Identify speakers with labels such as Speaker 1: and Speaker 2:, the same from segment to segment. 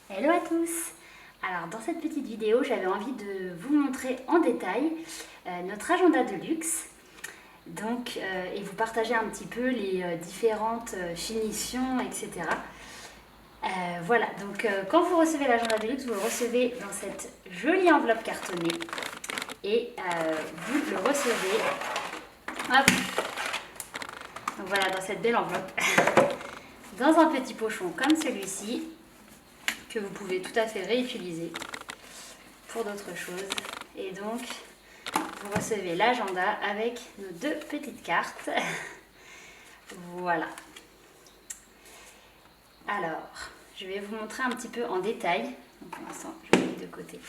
Speaker 1: Hello à tous. Alors dans cette petite vidéo, j'avais envie de vous montrer en détail notre agenda de luxe. Donc, et vous partager un petit peu les différentes finitions, etc. Voilà, donc quand vous recevez l'agenda de luxe, vous le recevez dans cette jolie enveloppe cartonnée. Et vous le recevez, hop, donc voilà, dans cette belle enveloppe. Dans un petit pochon comme celui-ci, que vous pouvez tout à fait réutiliser pour d'autres choses. Et donc, vous recevez l'agenda avec nos deux petites cartes. Voilà. Alors, je vais vous montrer un petit peu en détail. Donc, pour l'instant, je vais les de côté.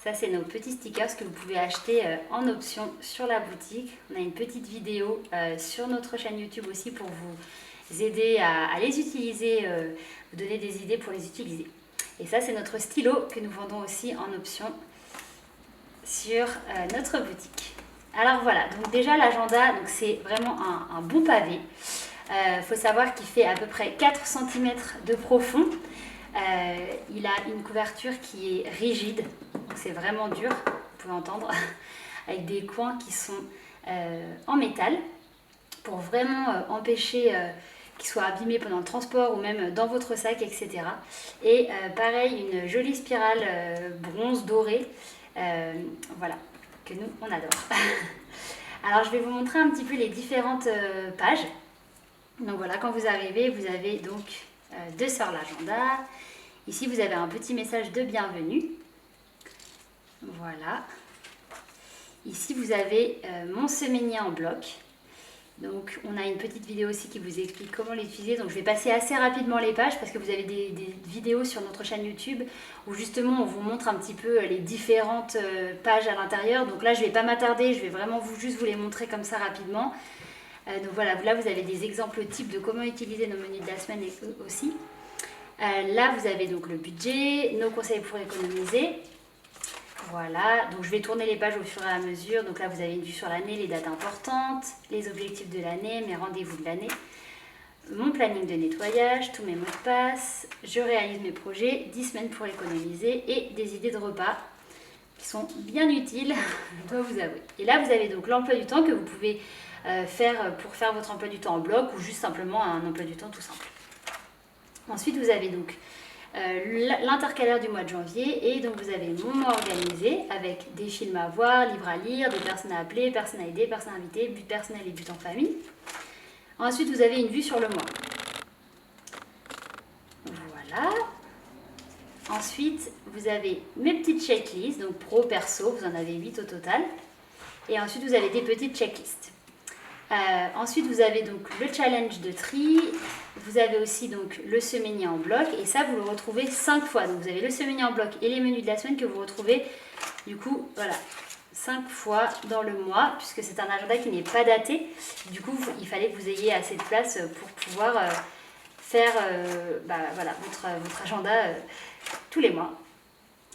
Speaker 1: Ça, c'est nos petits stickers que vous pouvez acheter en option sur la boutique. On a une petite vidéo sur notre chaîne YouTube aussi pour vous aider à les utiliser, vous donner des idées pour les utiliser. Et ça, c'est notre stylo que nous vendons aussi en option sur notre boutique. Alors voilà, donc déjà l'agenda, c'est vraiment un bon pavé. Faut savoir qu'il fait à peu près 4 cm de profond. Il a une couverture qui est rigide, donc c'est vraiment dur, vous pouvez entendre, avec des coins qui sont en métal pour vraiment empêcher qu'il soit abîmé pendant le transport ou même dans votre sac, etc. Et pareil, une jolie spirale bronze dorée, voilà, que nous, on adore. Alors, je vais vous montrer un petit peu les différentes pages. Donc voilà, quand vous arrivez, vous avez donc deux sur l'agenda. Ici, vous avez un petit message de bienvenue. Voilà. Ici, vous avez mon semainier en bloc. Donc on a une petite vidéo aussi qui vous explique comment l'utiliser. Donc je vais passer assez rapidement les pages parce que vous avez des vidéos sur notre chaîne YouTube où justement on vous montre un petit peu les différentes pages à l'intérieur. Donc là je ne vais pas m'attarder, je vais vraiment juste vous les montrer comme ça rapidement. Donc voilà, là vous avez des exemples types de comment utiliser nos menus de la semaine aussi. Là vous avez donc le budget, nos conseils pour économiser. Voilà, donc je vais tourner les pages au fur et à mesure. Donc là, vous avez une vue sur l'année, les dates importantes, les objectifs de l'année, mes rendez-vous de l'année, mon planning de nettoyage, tous mes mots de passe, je réalise mes projets, 10 semaines pour économiser et des idées de repas qui sont bien utiles, je dois vous avouer. Et là, vous avez donc l'emploi du temps que vous pouvez faire pour faire votre emploi du temps en bloc ou juste simplement un emploi du temps tout simple. Ensuite, vous avez donc l'intercalaire du mois de janvier et donc vous avez mon mois organisé avec des films à voir, livres à lire, des personnes à appeler, personnes à aider, personnes invitées, but personnel et but en famille. Ensuite vous avez une vue sur le mois. Voilà. Ensuite vous avez mes petites checklists, donc pro, perso, vous en avez 8 au total. Et ensuite vous avez des petites checklists. Ensuite vous avez donc le challenge de tri, vous avez aussi donc le semainier en bloc et ça vous le retrouvez 5 fois. Donc vous avez le semainier en bloc et les menus de la semaine que vous retrouvez du coup voilà 5 fois dans le mois puisque c'est un agenda qui n'est pas daté. Du coup il fallait que vous ayez assez de place pour pouvoir faire voilà, votre agenda tous les mois.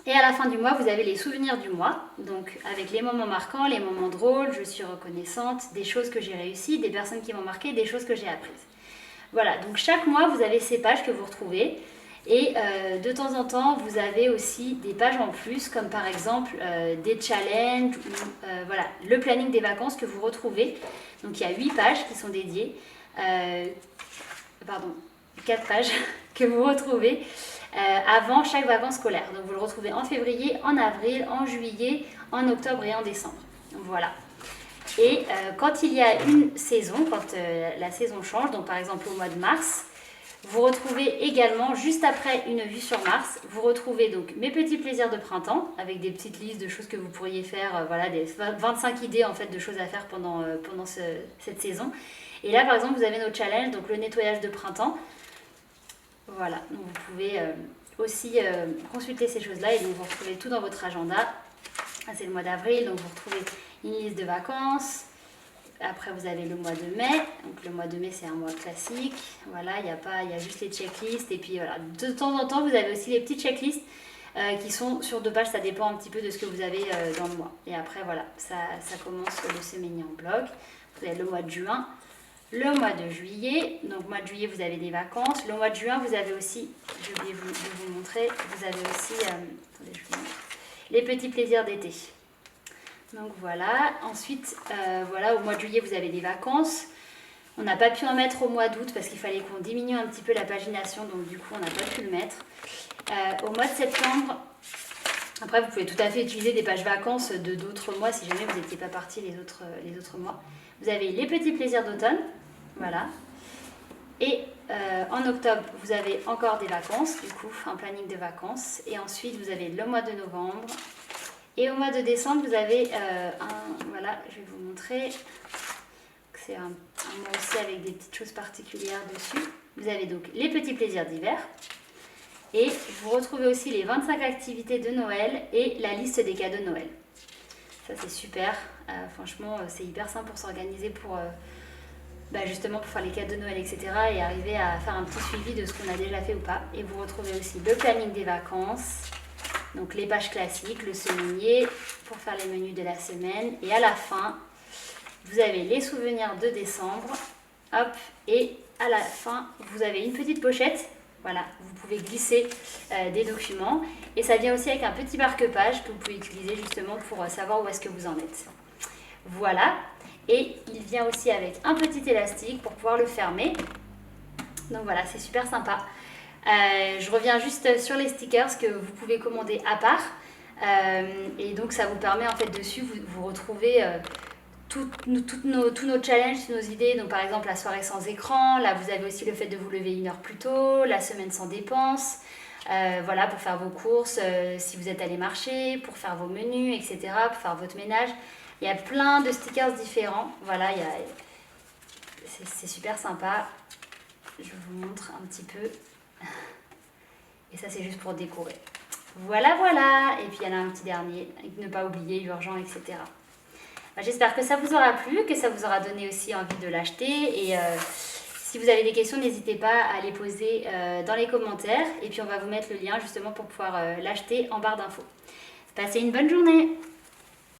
Speaker 1: Et à la fin du mois, vous avez les souvenirs du mois, donc avec les moments marquants, les moments drôles, je suis reconnaissante, des choses que j'ai réussies, des personnes qui m'ont marqué, des choses que j'ai apprises. Voilà, donc chaque mois, vous avez ces pages que vous retrouvez. Et de temps en temps, vous avez aussi des pages en plus, comme par exemple des challenges ou voilà, le planning des vacances que vous retrouvez. Donc il y a 8 pages qui sont dédiées, 4 pages que vous retrouvez avant chaque vacances scolaires. Donc vous le retrouvez en février, en avril, en juillet, en octobre et en décembre. Donc voilà. Et quand il y a une saison, quand la saison change, donc par exemple au mois de mars, vous retrouvez également, juste après une vue sur Mars, vous retrouvez donc mes petits plaisirs de printemps, avec des petites listes de choses que vous pourriez faire, voilà, des 25 idées en fait de choses à faire pendant cette saison. Et là par exemple vous avez nos challenges, donc le nettoyage de printemps. Voilà, donc vous pouvez aussi consulter ces choses-là et donc vous retrouvez tout dans votre agenda. Ah, c'est le mois d'avril, donc vous retrouvez une liste de vacances. Après, vous avez le mois de mai. Donc, le mois de mai, c'est un mois classique. Voilà, il y a juste les checklists. Et puis, voilà, de temps en temps, vous avez aussi les petites checklists qui sont sur 2 pages. Ça dépend un petit peu de ce que vous avez dans le mois. Et après, voilà, ça commence le semainier en bloc. Vous avez le mois de juin. le mois de juillet. Donc mois de juillet, vous avez des vacances. Le mois de juin, vous avez aussi, j'ai oublié de vous montrer, vous avez aussi, attendez, je vous montre, les petits plaisirs d'été. Donc voilà, ensuite, voilà, au mois de juillet, vous avez des vacances. On n'a pas pu en mettre au mois d'août parce qu'il fallait qu'on diminue un petit peu la pagination, donc du coup, on n'a pas pu le mettre. Au mois de septembre, après, vous pouvez tout à fait utiliser des pages vacances de d'autres mois si jamais vous n'étiez pas parti les autres mois. Vous avez les petits plaisirs d'automne, voilà. Et en octobre, vous avez encore des vacances, du coup, un planning de vacances. Et ensuite, vous avez le mois de novembre. Et au mois de décembre, vous avez voilà, je vais vous montrer. C'est un mois aussi avec des petites choses particulières dessus. Vous avez donc les petits plaisirs d'hiver. Et vous retrouvez aussi les 25 activités de Noël et la liste des cadeaux de Noël. Ça c'est super, franchement c'est hyper simple pour s'organiser pour justement pour faire les cadeaux de Noël, etc. et arriver à faire un petit suivi de ce qu'on a déjà fait ou pas. Et vous retrouvez aussi le planning des vacances, donc les pages classiques, le semainier pour faire les menus de la semaine. Et à la fin, vous avez les souvenirs de décembre, hop, et à la fin, vous avez une petite pochette. Voilà, vous pouvez glisser des documents et ça vient aussi avec un petit marque-page que vous pouvez utiliser justement pour savoir où est-ce que vous en êtes. Voilà, et il vient aussi avec un petit élastique pour pouvoir le fermer. Donc voilà, c'est super sympa. Je reviens juste sur les stickers que vous pouvez commander à part. Et donc ça vous permet en fait dessus, vous retrouvez tous nos challenges, toutes nos idées. Donc par exemple la soirée sans écran, là vous avez aussi le fait de vous lever 1 heure plus tôt, la semaine sans dépenses, voilà, pour faire vos courses, si vous êtes allé marcher, pour faire vos menus, etc., pour faire votre ménage. Il y a plein de stickers différents, voilà, c'est super sympa. Je vous montre un petit peu. Et ça c'est juste pour décorer. Voilà, voilà. Et puis il y en a un petit dernier, ne pas oublier, urgent, etc. J'espère que ça vous aura plu, que ça vous aura donné aussi envie de l'acheter. Et si vous avez des questions, n'hésitez pas à les poser dans les commentaires. Et puis on va vous mettre le lien justement pour pouvoir l'acheter en barre d'infos. Passez une bonne journée!